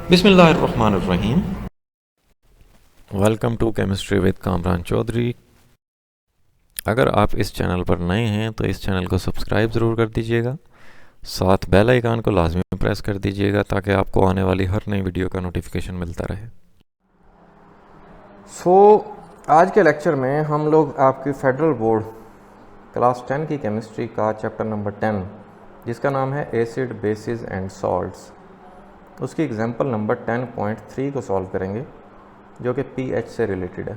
बिस्मिल्लाहिर्रहमानिर्रहीम। Welcome to chemistry with Kamran Chaudhary. अगर आप इस चैनल पर नए हैं तो इस चैनल को सब्सक्राइब ज़रूर कर दीजिएगा, साथ बेल आइकन को लाजमी प्रेस कर दीजिएगा ताकि आपको आने वाली हर नई वीडियो का नोटिफिकेशन मिलता रहे। आज के लेक्चर में हम लोग आपकी फेडरल बोर्ड क्लास 10 की केमिस्ट्री का चैप्टर नंबर 10 जिसका नाम है एसिड बेसिस एंड सॉल्ट्स, उसकी एग्जांपल नंबर 10.3 को सॉल्व करेंगे जो कि पीएच से रिलेटेड है।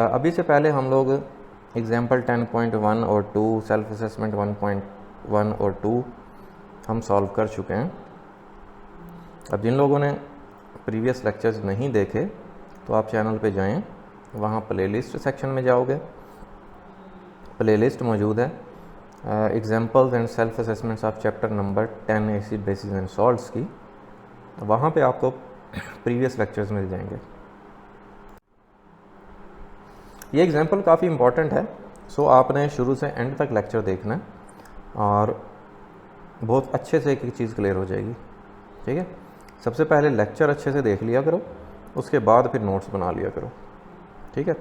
अभी से पहले हम लोग एग्जांपल 10.1 और 2, सेल्फ असेसमेंट 1.1 और 2 हम सॉल्व कर चुके हैं। अब जिन लोगों ने प्रीवियस लेक्चर्स नहीं देखे तो आप चैनल पे जाएं, वहाँ प्लेलिस्ट सेक्शन में जाओगे, प्लेलिस्ट मौजूद है examples and self assessments of chapter number 10 acid basis and salts की। वहाँ पे आपको प्रीवियस लेक्चर्स मिल जाएंगे। ये एग्जांपल काफ़ी इम्पॉर्टेंट है, सो आपने शुरू से एंड तक लेक्चर देखना है और बहुत अच्छे से एक एक चीज़ क्लियर हो जाएगी। ठीक है, सबसे पहले लेक्चर अच्छे से देख लिया करो, उसके बाद फिर नोट्स बना लिया करो। ठीक है,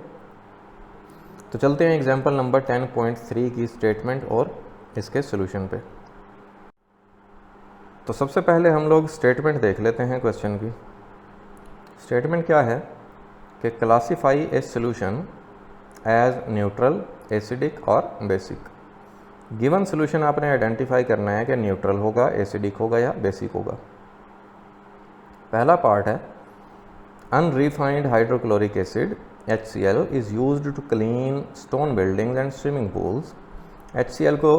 तो चलते हैं एग्जांपल नंबर 10.3 की स्टेटमेंट और इसके सॉल्यूशन पे। तो सबसे पहले हम लोग स्टेटमेंट देख लेते हैं क्वेश्चन की। स्टेटमेंट क्या है कि classify a solution as neutral, acidic और बेसिक। गिवन सॉल्यूशन आपने आइडेंटिफाई करना है कि न्यूट्रल होगा, एसिडिक होगा या बेसिक होगा। पहला पार्ट है unrefined hydrochloric acid HCl is used to clean stone buildings and swimming pools. HCl को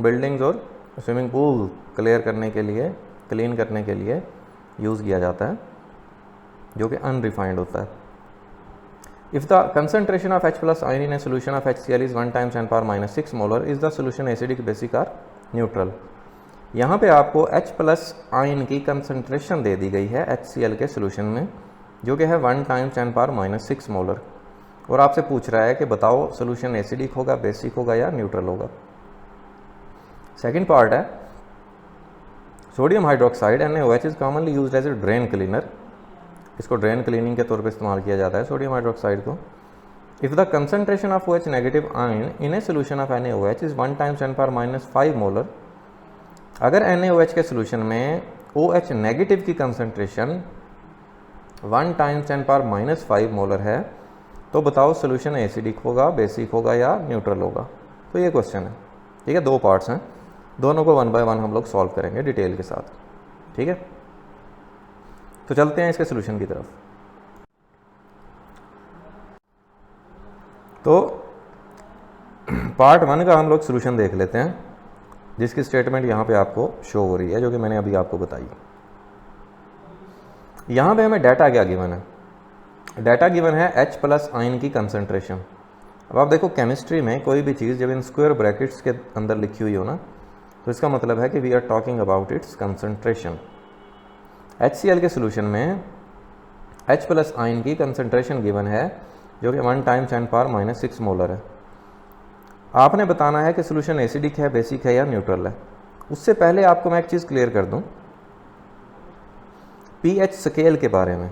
बिल्डिंग्स और स्विमिंग पूल क्लियर करने के लिए, क्लीन करने के लिए यूज़ किया जाता है, जो कि अनरिफाइंड होता है। If the concentration of H plus ion in a solution of HCl is 1 × 10⁻⁶ molar is the solution acidic, basic और न्यूट्रल। यहाँ पे आपको H प्लस आयन की कंसंट्रेशन दे दी गई है HCl के सोल्यूशन में, जो कि है 1 × 10⁻⁶ मोलर, और आपसे पूछ रहा है कि बताओ सोल्यूशन एसिडिक होगा, बेसिक होगा या न्यूट्रल होगा। सेकेंड पार्ट है sodium hydroxide NaOH is commonly used as a drain cleaner. इसको ड्रेन क्लीनिंग के तौर पे इस्तेमाल किया जाता है सोडियम हाइड्रोक्साइड को। If the concentration of OH negative ion in a solution of NaOH is 1 × 10⁻⁵ molar. अगर NaOH के सोल्यूशन में OH नेगेटिव की कंसंट्रेशन 1 × 10⁻⁵ मोलर है तो बताओ सोल्यूशन एसिडिक होगा, बेसिक होगा या न्यूट्रल होगा। तो ये क्वेश्चन है। ठीक है, दो पार्ट्स हैं, दोनों को 1 बाय 1 हम लोग सॉल्व करेंगे डिटेल के साथ। ठीक है, तो चलते हैं इसके सोल्यूशन की तरफ। तो पार्ट 1 का हम लोग सोल्यूशन देख लेते हैं, जिसकी स्टेटमेंट यहाँ पे आपको शो हो रही है, जो कि मैंने अभी आपको बताई। यहाँ पे हमें डाटा क्या गिवन है? डाटा गिवन है H प्लस आयन की कंसंट्रेशन। अब आप देखो केमिस्ट्री में कोई भी चीज़ जब इन स्क्वायर ब्रैकेट्स के अंदर लिखी हुई हो ना, तो इसका मतलब है कि we are talking about its concentration. HCl के सोल्यूशन में H प्लस आयन की कंसंट्रेशन गिवन है, जो कि 1 × 10⁻⁶ मोलर है। आपने बताना है कि सोल्यूशन एसिडिक है, बेसिक है या न्यूट्रल है। उससे पहले आपको मैं एक चीज़ क्लियर कर दूं पीएच स्केल के बारे में।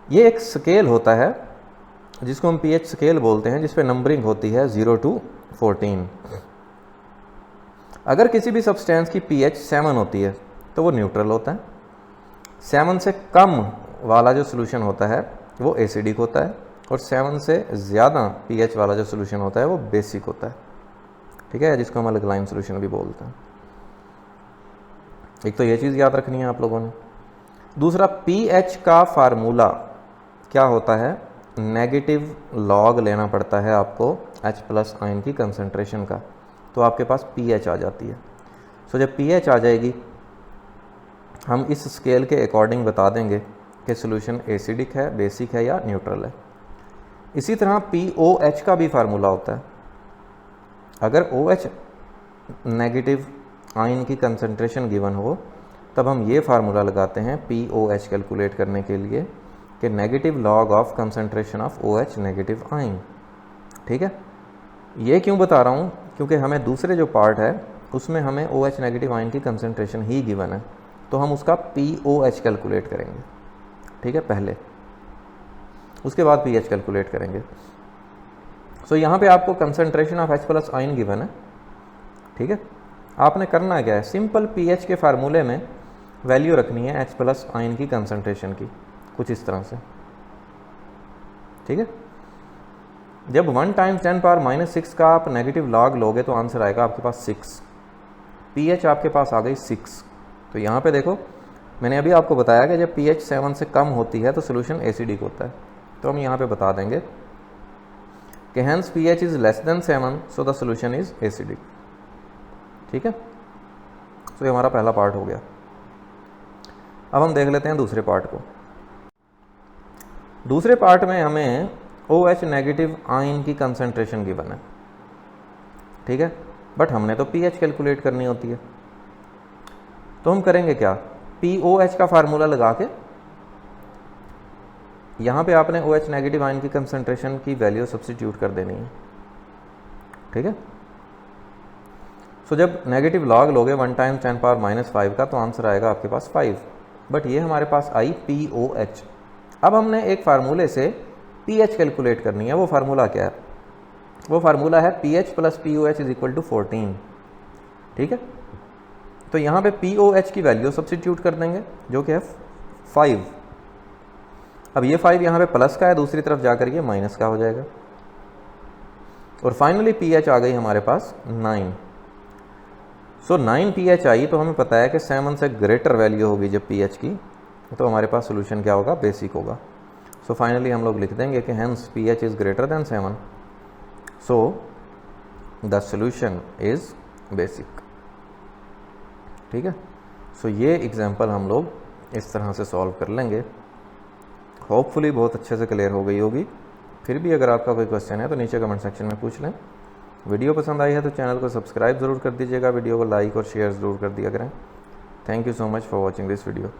ये एक स्केल होता है जिसको हम पीएच स्केल बोलते हैं, जिस पे नंबरिंग होती है 0 to 14। अगर किसी भी सब्सटेंस की पीएच 7 होती है तो वो न्यूट्रल होता है। 7 से कम वाला जो सोल्यूशन होता है वो एसिडिक होता है, और 7 से ज़्यादा पीएच वाला जो सोल्यूशन होता है वो बेसिक होता है। ठीक है, जिसको हम अल्कलाइन सोल्यूशन भी बोलते हैं। एक तो ये चीज़ याद रखनी है आप लोगों ने। दूसरा, पीएच का फार्मूला क्या होता है? नेगेटिव लॉग लेना पड़ता है आपको H प्लस आयन की कंसंट्रेशन का, तो आपके पास पीएच आ जाती है। सो जब पीएच आ जाएगी, हम इस स्केल के अकॉर्डिंग बता देंगे कि सोल्यूशन एसिडिक है, बेसिक है या न्यूट्रल है। इसी तरह POH का भी फार्मूला होता है। अगर OH नेगेटिव आयन की कंसंट्रेशन गिवन हो तब हम ये फार्मूला लगाते हैं POH कैलकुलेट करने के लिए कि negative log of concentration of OH negative ion. ठीक है, ये क्यों बता रहा हूँ? क्योंकि हमें दूसरे जो पार्ट है उसमें हमें OH नेगेटिव आयन की कंसंट्रेशन ही गिवन है, तो हम उसका pOH कैलकुलेट करेंगे, ठीक है, पहले, उसके बाद pH कैलकुलेट करेंगे। सो यहाँ पे आपको concentration of H+ ion given है, ठीक है। आपने करना क्या है, सिंपल pH के फार्मूले में वैल्यू रखनी है H+ आयन की कंसंट्रेशन की, कुछ इस तरह से, ठीक है। जब 1 × 10⁻⁻6 का आप नेगेटिव लॉग लोगे तो आंसर आएगा आपके पास 6। pH आपके पास आ गई 6। तो यहाँ पे देखो, मैंने अभी आपको बताया कि जब pH 7 से कम होती है तो सोल्यूशन एसिडिक होता है। तो हम यहाँ पे बता देंगे कि hence pH is less than 7 so the solution is acidic, ठीक है। तो ये हमारा पहला पार्ट हो गया। अब हम देख लेते हैं दूसरे पार्ट को। दूसरे पार्ट में हमें OH नेगेटिव आयन की कंसंट्रेशन गिवन है, ठीक है, बट हमने तो pH कैलकुलेट करनी होती है। तो हम करेंगे क्या, pOH का फार्मूला लगा के यहाँ पे आपने OH नेगेटिव आयन की कंसंट्रेशन की वैल्यू सब्स्टिट्यूट कर देनी है, ठीक है। सो जब नेगेटिव लॉग लोगे 1 × 10⁻⁻5 का तो आंसर आएगा आपके पास 5, बट ये हमारे पास आई pOH। अब हमने एक फार्मूले से pH कैलकुलेट करनी है। वो फार्मूला क्या है, वो फार्मूला है pH + pOH = 14, ठीक है। तो यहाँ पे pOH की वैल्यू सब्स्टिट्यूट कर देंगे जो कि है 5। अब ये 5 यहाँ पे प्लस का है, दूसरी तरफ जाकर ये माइनस का हो जाएगा। और फाइनली pH आ गई हमारे पास 9। सो 9 pH आई तो हमें पता है कि 7 से ग्रेटर वैल्यू होगी जब pH की, तो हमारे पास सोल्यूशन क्या होगा, बेसिक होगा। सो फाइनली हम लोग लिख देंगे कि hence pH is greater than 7 so the solution is basic, ठीक है। सो ये एग्जांपल हम लोग इस तरह से सॉल्व कर लेंगे। होपफुली बहुत अच्छे से क्लियर हो गई होगी। फिर भी अगर आपका कोई क्वेश्चन है तो नीचे कमेंट सेक्शन में पूछ लें। वीडियो पसंद आई है तो चैनल को सब्सक्राइब ज़रूर कर दीजिएगा, वीडियो को लाइक और शेयर ज़रूर कर दिया करें। Thank you so much for watching this video.